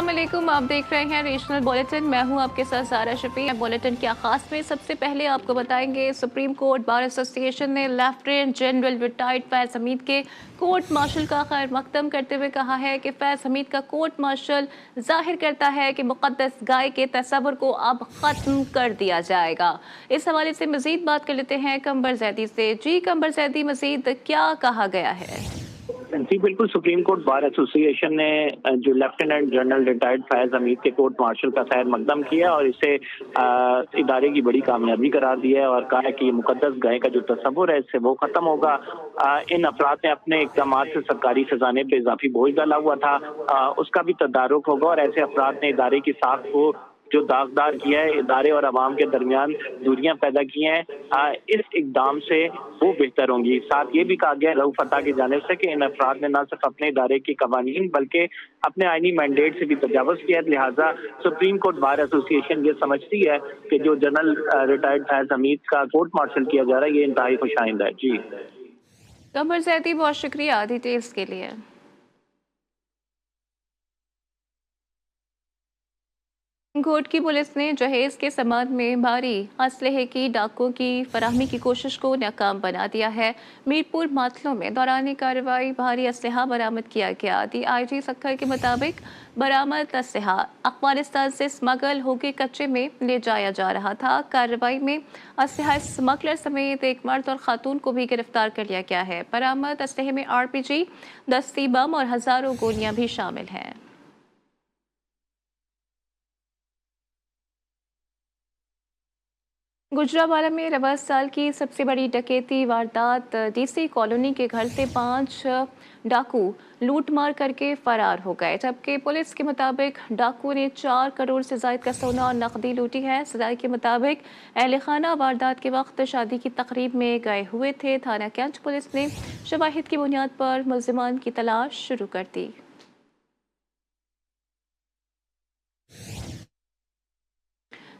अस्सलाम वालेकुम, आप देख रहे हैं रीजनल बुलेटिन। मैं हूं आपके साथ सारा शफी। बुलेटिन के आगाज में सबसे पहले आपको बताएंगे सुप्रीम कोर्ट बार एसोसिएशन ने लेफ्टिनेंट जनरल रिटायर्ड फैज़ हमीद के कोर्ट मार्शल का खैर मकदम करते हुए कहा है कि फैज़ हमीद का कोर्ट मार्शल जाहिर करता है कि मुक़द्दस गाय के तस्वुर को अब ख़त्म कर दिया जाएगा। इस हवाले से मज़ीद बात कर लेते हैं कंबर जैदी से। जी कंबर जैदी, मज़ीद क्या कहा गया है? जी बिल्कुल, सुप्रीम कोर्ट बार एसोसिएशन ने जो लेफ्टिनेंट जनरल रिटायर्ड फैज़ हमीद के कोर्ट मार्शल का खैर मकदम किया और इसे इदारे की बड़ी कामयाबी करार दिया है और कहा है कि ये मुकद्दस गाय का जो तस्वुर है इससे वो खत्म होगा। इन अफराद ने अपने इक़दामात से सरकारी खजाने पे इजाफी बोझ डाला हुआ था, उसका भी तदारुक होगा और ऐसे अफराद ने इदारे की साख को जो दागदार किया है, इदारे और अवाम के दरमियान दूरियां पैदा की हैं, इस इकदाम से वो बेहतर होंगी। साथ ये भी कहा गया रऊफ फतह की जानिब से कि इन अफराद ने न सिर्फ अपने इदारे के कवानीन बल्कि अपने आईनी मैंडेट से भी तजावुज़ किया। लिहाजा सुप्रीम कोर्ट बार एसोसिएशन ये समझती है कि जो जनरल रिटायर्ड फैज़ हमीद का कोर्ट मार्शल किया जा रहा है ये इंतहाई खुशाइंद है। जी कंबर जैदी, बहुत शुक्रिया डिटेल्स के लिए। कोट की पुलिस ने जहेज के संबंध में भारी असलहे की डाकों की फराहमी की कोशिश को नाकाम बना दिया है। मीरपुर मातलों में दौरान कार्रवाई भारी असलहा बरामद किया गया। DIG सक्खर के मुताबिक बरामद असलहा अफगानिस्तान से स्मगल होकर कच्चे में ले जाया जा रहा था। कार्रवाई में असलहा स्मगलर समेत एक मर्द और खातून को भी गिरफ्तार कर लिया गया है। बरामद असलहे में RPG, दस्ती बम और हजारों गोलियां भी शामिल हैं। गुजरावाला में रवा साल की सबसे बड़ी डकैती वारदात। DC कॉलोनी के घर से 5 डाकू लूट मार करके फरार हो गए, जबकि पुलिस के मुताबिक डाकू ने 4 करोड़ से ज्यादा का सोना और नकदी लूटी है। सदाई के मुताबिक अहले खाना वारदात के वक्त शादी की तकरीब में गए हुए थे। थाना कैंच पुलिस ने शवाहिद की बुनियाद पर मुल्जिमान की तलाश शुरू कर दी।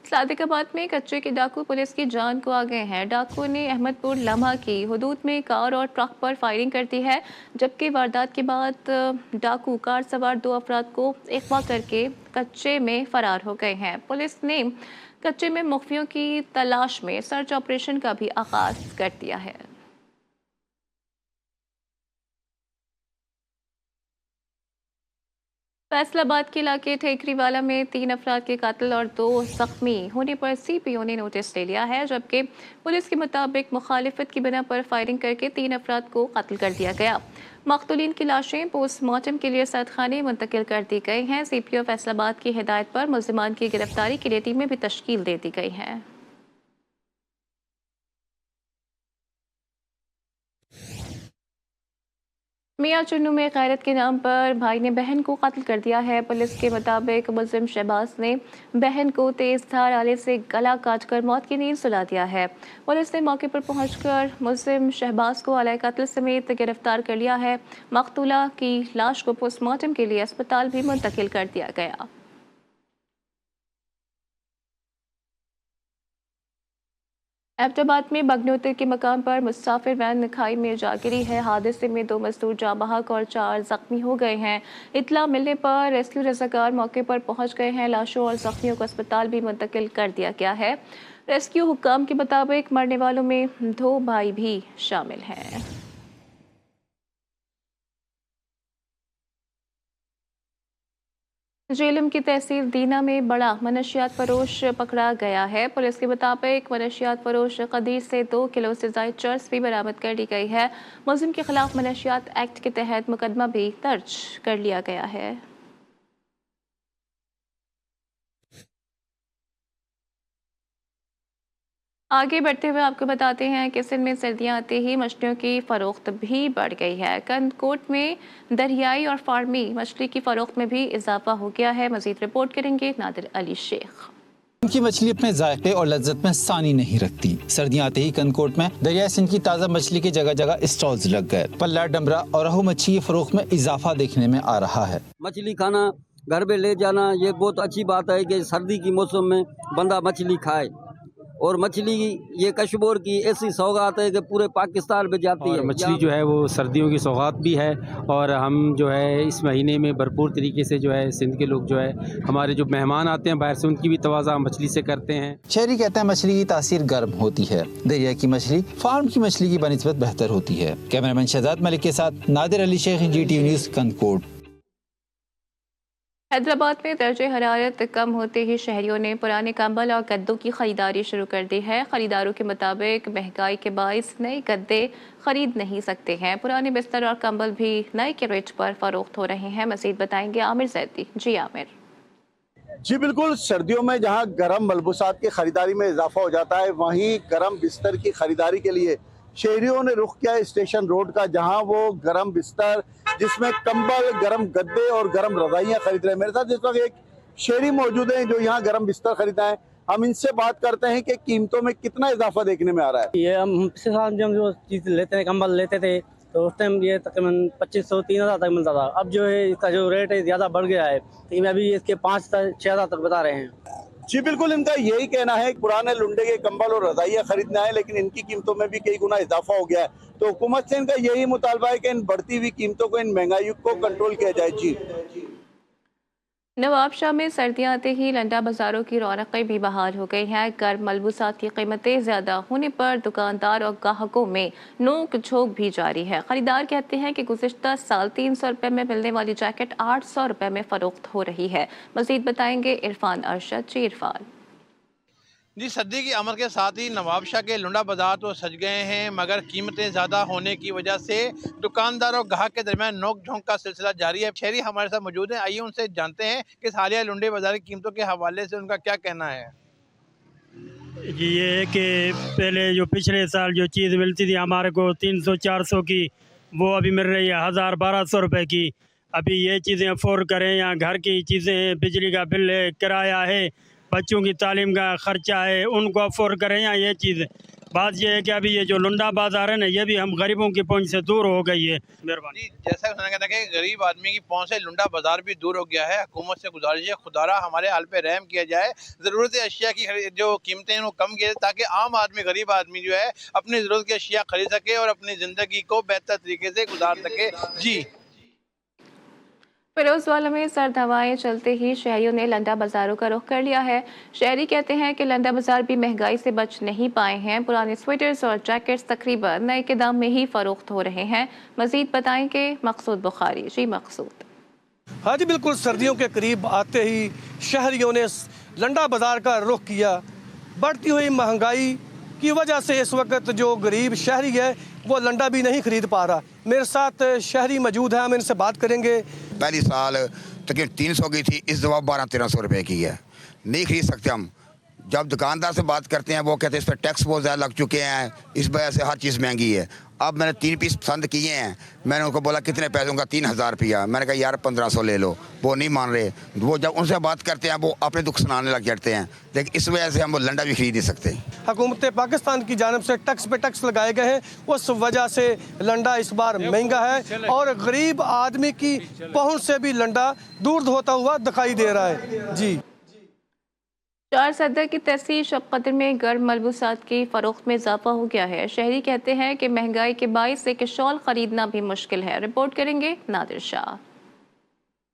सादिकाबाद में कच्चे के डाकू पुलिस की जान को आ गए हैं। डाकू ने अहमदपुर लम्हा की हदूद में कार और ट्रक पर फायरिंग कर दी है, जबकि वारदात के बाद डाकू कार सवार 2 अफराद को अगवा करके कच्चे में फरार हो गए हैं। पुलिस ने कच्चे में मुखफियों की तलाश में सर्च ऑपरेशन का भी आगाज कर दिया है। फैसलाबाद के इलाके ठेकरीवाला में 3 अफराद के कत्ल और 2 जख्मी होने पर CPO ने नोटिस ले लिया है, जबकि पुलिस के मुताबिक मुखालिफत की बिना पर फायरिंग करके 3 अफराद को कत्ल कर दिया गया। मकतूलीन की लाशें पोस्टमार्टम के लिए सैदखाने मुंतकिल कर दी गई हैं। CPO फैसलाबाद की हिदायत पर मुल्जिमान की गिरफ्तारी के लिए टीमें भी तश्कील दे दी गई हैं। मियां चुन्नू में गैरत के नाम पर भाई ने बहन को कत्ल कर दिया है। पुलिस के मुताबिक मुल्जिम शहबाज ने बहन को तेज धार आले से गला काटकर मौत की नींद सुला दिया है। पुलिस ने मौके पर पहुंचकर मुल्जिम शहबाज को आले कत्ल समेत गिरफ्तार कर लिया है। मकतूला की लाश को पोस्टमार्टम के लिए अस्पताल भी मुंतकिल कर दिया गया। एबटाबाद में बगनोतर के मकाम पर मुसाफिर वैन खाई में जा गिरी है। हादसे में 2 मजदूर जाँ बहक और 4 जख्मी हो गए हैं। इतला मिलने पर रेस्क्यू रज़ाकार मौके पर पहुंच गए हैं। लाशों और जख्मियों को अस्पताल भी मुंतकिल कर दिया गया है। रेस्क्यू हुक्काम के मुताबिक मरने वालों में 2 भाई भी शामिल हैं। झेलम की तहसील दीना में बड़ा मनशियात फरोश पकड़ा गया है। पुलिस के मुताबिक मनशियात फरोश कदीर से 2 किलो से ज्यादा चर्स भी बरामद कर ली गई है। मुल्जिम के खिलाफ मनशियात एक्ट के तहत मुकदमा भी दर्ज कर लिया गया है। आगे बढ़ते हुए आपको बताते हैं कि सिंध में सर्दियां आते ही मछलियों की फरोख्त भी बढ़ गई है। कंदकोट में दरियाई और फार्मी मछली की फरोख्त में भी इजाफा हो गया है। मजीद रिपोर्ट करेंगे नादिर अली शेख। इनकी मछली अपने जायके और लज्जत में सानी नहीं रखती। सर्दियां आते ही कंदकोट में दरिया सिंध की ताज़ा मछली की जगह जगह स्टॉल्स लग गए। पल्ला, डमरा और रहू मच्छी की फरोख्त में इजाफा देखने में आ रहा है। मछली खाना, घर में ले जाना, ये बहुत अच्छी बात है कि सर्दी की मौसम में बंदा मछली खाए और मछली ये कश्मीर की ऐसी सौगात है कि पूरे पाकिस्तान में जाती है। मछली जो है वो सर्दियों की सौगात भी है और हम जो है इस महीने में भरपूर तरीके से जो है सिंध के लोग जो है हमारे जो मेहमान आते हैं बाहर से उनकी भी तवाज़ा मछली से करते हैं। शहरी कहते हैं मछली की तासीर गर्म होती है, दरिया की मछली फार्म की मछली की बनिस्बत बेहतर होती है। कैमरामैन शहजाद मलिक के साथ नादिर अली शेख, GTV न्यूज़, कनकोट। हैदराबाद में दर्जे हरारत कम होते ही शहरियों ने पुराने कंबल और गद्दों की खरीदारी शुरू कर दी है। खरीदारों के मुताबिक महंगाई के बाइस नए गद्दे खरीद नहीं सकते हैं। पुराने बिस्तर और कंबल भी नए के रेट पर फरोख्त हो रहे हैं। मज़ीद बताएंगे आमिर जैदी। जी आमिर। जी बिल्कुल, सर्दियों में जहां गर्म मलबूसात की खरीदारी में इजाफा हो जाता है, वहीं गर्म बिस्तर की खरीदारी के लिए शहरियों ने रुख किया स्टेशन रोड का, जहां वो गर्म बिस्तर जिसमें कंबल, गर्म गद्दे और गर्म रजाइयाँ खरीद रहे हैं। मेरे साथ इस वक्त एक शहरी मौजूद हैं जो यहाँ गर्म बिस्तर खरीदा है। हम इनसे बात करते हैं कि कीमतों में कितना इजाफा देखने में आ रहा है। ये हम पिछले साल जब जो चीज़ लेते हैं, कंबल लेते थे, तो उस टाइम ये तकरीबन 2500-3000 तक मिलता था। अब जो है इसका जो रेट है ज़्यादा बढ़ गया है, लेकिन अभी इसके 5-6 तक बता रहे हैं। जी बिल्कुल, इनका यही कहना है पुराने लुंडे के कंबल और रजाइयाँ खरीदना है, लेकिन इनकी कीमतों में भी कई गुना इजाफा हो गया है। तो हुकूमत से इनका यही मुतालबा है कि इन बढ़ती हुई कीमतों को, इन महंगाई को कंट्रोल किया जाए। जी नवाबशाह में सर्दियां आते ही लंडा बाजारों की रौनकें भी बहाल हो गई हैं। गर्म मलबूसात की कीमतें ज़्यादा होने पर दुकानदार और ग्राहकों में नोक झोंक भी जारी है। खरीदार कहते हैं कि गुज़िश्ता साल 300 रुपये में मिलने वाली जैकेट 800 रुपये में फ़रोख्त हो रही है। मज़ीद बताएंगे इरफान अरशद। जी इरफान। जी, सर्दी की आमद के साथ ही नवाबशाह के लुंडा बाजार तो सज गए हैं, मगर कीमतें ज़्यादा होने की वजह से दुकानदार और ग्राहक के दरमियान नोक झोंक का सिलसिला जारी है। शहरी हमारे साथ मौजूद हैं, आइए उनसे जानते हैं कि हालिया लुंडे बाजार की कीमतों के हवाले से उनका क्या कहना है। जी ये है कि पहले जो पिछले साल जो चीज़ मिलती थी हमारे को 300-400 की, वो अभी मिल रही है 1000-1200 रुपये की। अभी ये चीज़ें अफोर्ड करें या घर की चीज़ें, बिजली का बिल है, किराया है, बच्चों की तालीम का खर्चा है, उनको अफोर्ड करें या ये चीज़। बात ये है कि अभी ये जो लुंडा बाजार है ना, ये भी हम गरीबों की पहुंच से दूर हो गई है। मेहरबानी। जैसा उन्होंने कहना कि गरीब आदमी की पहुंच से लुंडा बाजार भी दूर हो गया है। हुकूमत से गुजारिश है खुदारा हमारे हाल पे रहम किया जाए, ज़रूरत अशिया की जो कीमतें हैं वो कम किया जाए, ताकि आम आदमी, गरीब आदमी जो है अपनी ज़रूरत की अशिया खरीद सके और अपनी ज़िंदगी को बेहतर तरीके से गुजार सके। जी। फिरोजवाला में सर्द हवाएं चलते ही शहरियों ने लंडा बाजारों का रुख कर लिया है। शहरी कहते हैं कि लंडा बाजार भी महंगाई से बच नहीं पाए हैं। पुराने स्वेटर्स और जैकेट्स तकरीबन नए के दाम में ही फरोख्त हो रहे हैं। मजीद बताएंगे मकसूद बुखारी। जी मकसूद। हाँ जी बिल्कुल, सर्दियों के करीब आते ही शहरियों ने लंडा बाजार का रुख किया। बढ़ती हुई महंगाई की वजह से इस वक्त जो गरीब शहरी है वो लंडा भी नहीं खरीद पा रहा। मेरे साथ शहरी मौजूद हैं, हम इनसे बात करेंगे। पहली साल तकरीबन 300 की थी, इस दफ़ा 1200-1300 रुपये की है। नहीं खरीद सकते हम। जब दुकानदार से बात करते हैं वो कहते हैं इस पर टैक्स बहुत ज़्यादा लग चुके हैं, इस वजह से हर चीज़ महंगी है। अब मैंने 3 पीस पसंद किए हैं, मैंने उनको बोला कितने पैसों का, 3000 रुपया। मैंने कहा यार 1500 ले लो, वो नहीं मान रहे। वो जब उनसे बात करते हैं वो अपने दुख सुनाने लग जाते हैं, लेकिन इस वजह से हम वो लंडा भी खरीद नहीं सकते। हुकूमत पाकिस्तान की जानिब से टैक्स पे टैक्स लगाए गए हैं, उस वजह से लंडा इस बार महंगा है और गरीब आदमी की पहुँच से भी लंडा दूर होता हुआ दिखाई दे रहा है। जी। 4 सदर की तहसील शब कदर में गर्म मलबूसात की फरोख्त में इजाफा हो गया है। शहरी कहते हैं कि महंगाई के बाइस एक शॉल खरीदना भी मुश्किल है। रिपोर्ट करेंगे नादिर शाह।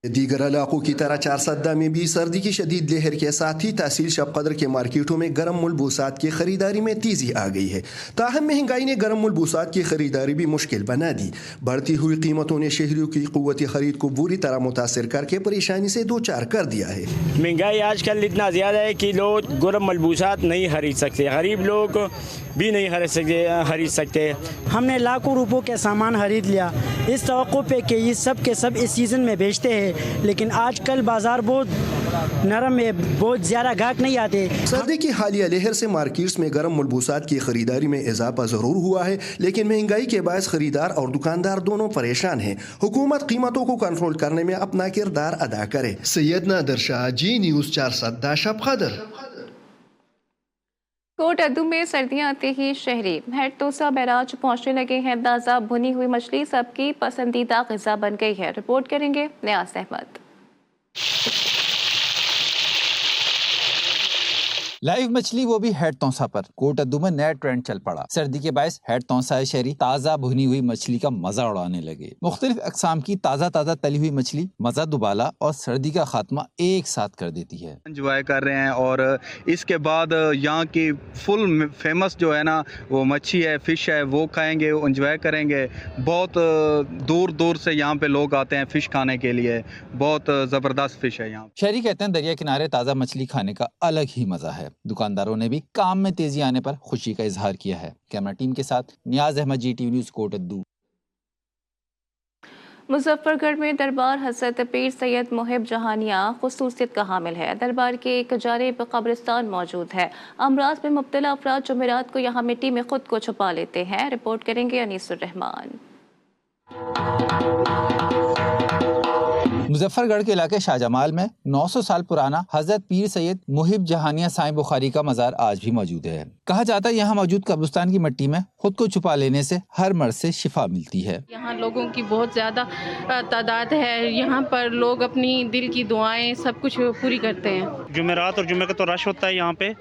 दीगर इलाकों की तरह 4 सद्दा में भी सर्दी की शदीद लहर के साथ ही तहसील शब कदर के मार्केटों में गर्म मलबूसात की खरीदारी में तेजी आ गई है। ताहम महंगाई ने गर्म मलबूसात की खरीदारी भी मुश्किल बना दी। बढ़ती हुई कीमतों ने शहरियों की क़ुव्वत खरीद को बुरी तरह मुतासर करके परेशानी से दो चार कर दिया है। महंगाई आजकल इतना ज़्यादा है कि लोग गर्म मलबूसात नहीं खरीद सकते, गरीब लोग भी नहीं खरीद सकते। हमने लाखों रुपयों के सामान खरीद लिया इस तवक्को पे कि ये सब के सब इस सीज़न में बेचते हैं, लेकिन आजकल बाजार बहुत नरम है, बहुत ज़्यादा गाहक नहीं आते। सर्दी की हालिया लहर से मार्केट्स में गर्म मलबूसात की खरीदारी में इजाफा ज़रूर हुआ है, लेकिन महंगाई के बायस खरीदार और दुकानदार दोनों परेशान हैं। हुकूमत कीमतों को कंट्रोल करने में अपना किरदार अदा करे। सैयद नादिर शाह, जी न्यूज़ 4 सद्दा शब कदर। कोट अद्दू में सर्दियां आते ही शहरी हेडतोसा बैराज पहुंचने लगे हैं। ताज़ा भुनी हुई मछली सबकी पसंदीदा ग़िज़ा बन गई है। रिपोर्ट करेंगे नियाज़ अहमद। लाइव मछली वो भी हेड तौसा पर कोट अद्दू में नया ट्रेंड चल पड़ा। सर्दी के बायस हेड तौसा शहरी ताज़ा भुनी हुई मछली का मजा उड़ाने लगे। मुख्तलिफ अक़साम की ताज़ा तली हुई मछली मजा दुबाला और सर्दी का खात्मा एक साथ कर देती है। एंजॉय कर रहे हैं और इसके बाद यहाँ की फुल फेमस जो है ना वो मच्छी है, फिश है, वो खाएंगे, एंजॉय करेंगे। बहुत दूर दूर से यहाँ पे लोग आते हैं फिश खाने के लिए। बहुत ज़बरदस्त फिश है यहाँ। शहरी कहते हैं दरिया किनारे ताज़ा मछली खाने का अलग ही मजा है। दुकानदारों ने भी काम में तेजी आने पर खुशी का इजहार किया है। कैमरा टीम के साथ नियाज अहमद, GTV न्यूज़, कोट अद्दू। मुजफ्फरगढ़ में दरबार हज़रत पीर सैयद मुहिब जहानिया खुसूसियत का हामिल है। दरबार के एक जानिब कब्रिस्तान मौजूद है। अमराज में मुब्तला अफराद जुमेरात को यहाँ मिट्टी में खुद को छुपा लेते हैं। रिपोर्ट करेंगे अनीसुर रहमान। मुजफ्फरगढ़ के इलाके शाहजमाल में 900 साल पुराना हजरत पीर सैयद मुहिब जहानिया साईं बुखारी का मजार आज भी मौजूद है। कहा जाता है यहाँ मौजूद कब्रिस्तान की मिट्टी में खुद को छुपा लेने से हर मर्ज से शिफा मिलती है। यहाँ लोगों की बहुत ज्यादा तादाद है। यहाँ पर लोग अपनी दिल की दुआएं सब कुछ पूरी करते हैं। जुमेरात और जुमे का तो रश होता है यहाँ पे,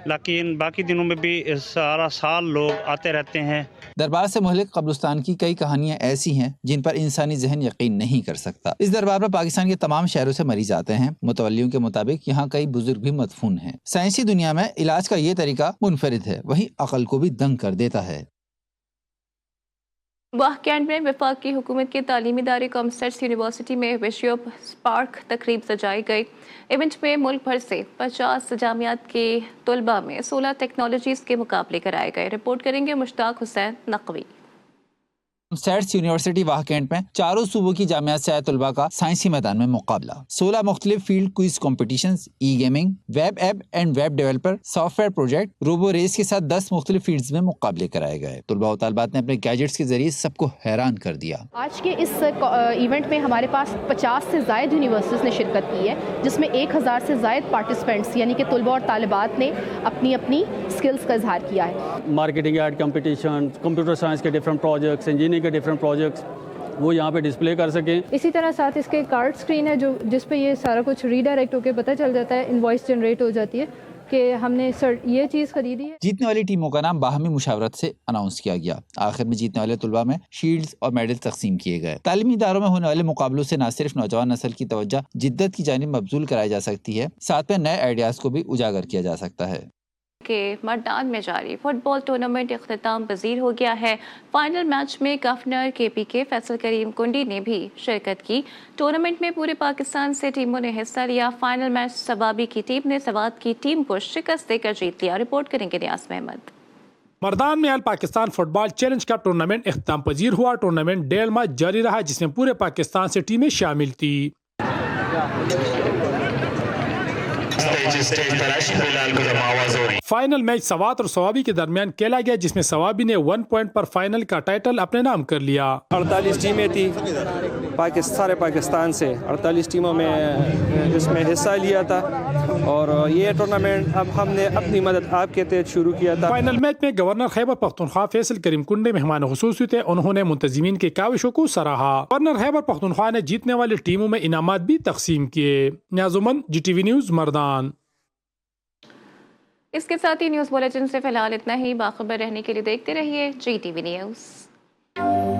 लेकिन बाकी दिनों में भी सारा साल लोग आते रहते हैं। दरबार से मुहल्लिक कब्रिस्तान की कई कहानियां ऐसी हैं जिन पर इंसानी जहन यकीन नहीं कर सकता। इस दरबार में पाकिस्तान के तमाम शहरों से मरीज आते हैं। मुतवल्लियों के मुताबिक यहाँ कई बुजुर्ग भी मदफून हैं। साइंसी दुनिया में इलाज का ये तरीका मुनफरिद है, वहीं अकल को भी दंग कर देता है। वाह कैंट में वफाकी हुकूमत के तालीमी इदारे कॉमर्स यूनिवर्सिटी में विशव स्पार्क तकरीब सजाई गई। इवेंट में मुल्क भर से 50 जामियात के तलबा में 16 टेक्नोलॉजीज़ के मुकाबले कराए गए। रिपोर्ट करेंगे मुश्ताक हुसैन नकवी। सेट्स यूनिवर्सिटी वाह कैंट में चारों सूबों की जामियात से आए तलबा का साइंसी मैदान में मुकाबला। 16 मुख्तलिफ field quiz competitions, e gaming, web app and web developer, software project, robo race के साथ 10 मुख्तलिफ फील्ड्स में मुकाबले कराए गए। तलबा और तालिबात ने अपने गैजेट्स के जरिए सबको हैरान कर दिया। आज के इस इवेंट में हमारे पास 50 से ज़ायद यूनिवर्सिटीज़ ने शिरकत की है, जिसमें 1000 से ज़ायद पार्टिसिपेंट्स यानी कि तलबा और तालिबात ने अपनी अपनी स्किल्स का इजहार किया है। Marketing ad competition, computer science के डिफरेंट प्रोजेक्ट्स, इंजीनियरिंग के डिफरेंट प्रोजेक्ट्स वो यहाँ पे डिस्प्ले कर सकें। इसी तरह साथ इसके कार्ड स्क्रीन है जो जिस पे ये सारा कुछ रीडायरेक्ट होकर पता चल जाता है, इनवॉइस जनरेट हो जाती है कि हमने ये चीज़ खरीदी है। जीतने वाली टीमों का नाम बाहमी मुशावरत से अनाउंस किया गया। आखिर में जीतने वाले तुलबा में शील्ड्स और मेडल तकसीम किए गए। तालीमी इदारों में होने वाले मुकाबलों से न सिर्फ नौजवान नस्ल की तवज्जो जिद्दत की जानिब मबजूल कराई जा सकती है, साथ में नए आइडियाज को भी उजागर किया जा सकता है। के मर्दान में जारी फुटबॉल टूर्नामेंट इख्तिताम पजीर हो गया है। फाइनल मैच में गवर्नर KPK फैसल करीम कुंडी ने भी शिरकत की। टूर्नामेंट में पूरे पाकिस्तान से टीमों ने हिस्सा लिया। फाइनल मैच सवाबी की टीम ने सवात की टीम को शिकस्त देकर जीत लिया। रिपोर्ट करेंगे नियाज अहमद। मर्दान में अल पाकिस्तान फुटबॉल चैलेंज का टूर्नामेंट इख्तिताम पजीर हुआ। टूर्नामेंट 1.5 मैच जारी रहा, जिसमें पूरे पाकिस्तान से टीमें शामिल थी। फाइनल मैच सवात और सवाबी के दरमियान खेला गया, जिसमें सवाबी ने 1 पॉइंट पर फाइनल का टाइटल अपने नाम कर लिया। 48 टीमें थी सारे पाकिस्तान से, 48 टीमों में इसमें हिस्सा लिया था और ये टूर्नामेंट अब हमने अपनी मदद आपके तहत शुरू किया था। फाइनल मैच में गवर्नर खैबर पख्तूनख्वा फैसल करीम कुंडे मेहमान खुसूसी थे। उन्होंने मुंतजिमीन की काविशों को सराहा। गवर्नर खैबर पख्तूनख्वा ने जीतने वाली टीमों में इनामात भी तकसीम किए। न्याजुमन, GTV न्यूज़, मर्दान। इसके साथ ही न्यूज़ बुलेटिन से फिलहाल इतना ही। बाखबर रहने के लिए देखते रहिए GTV न्यूज़।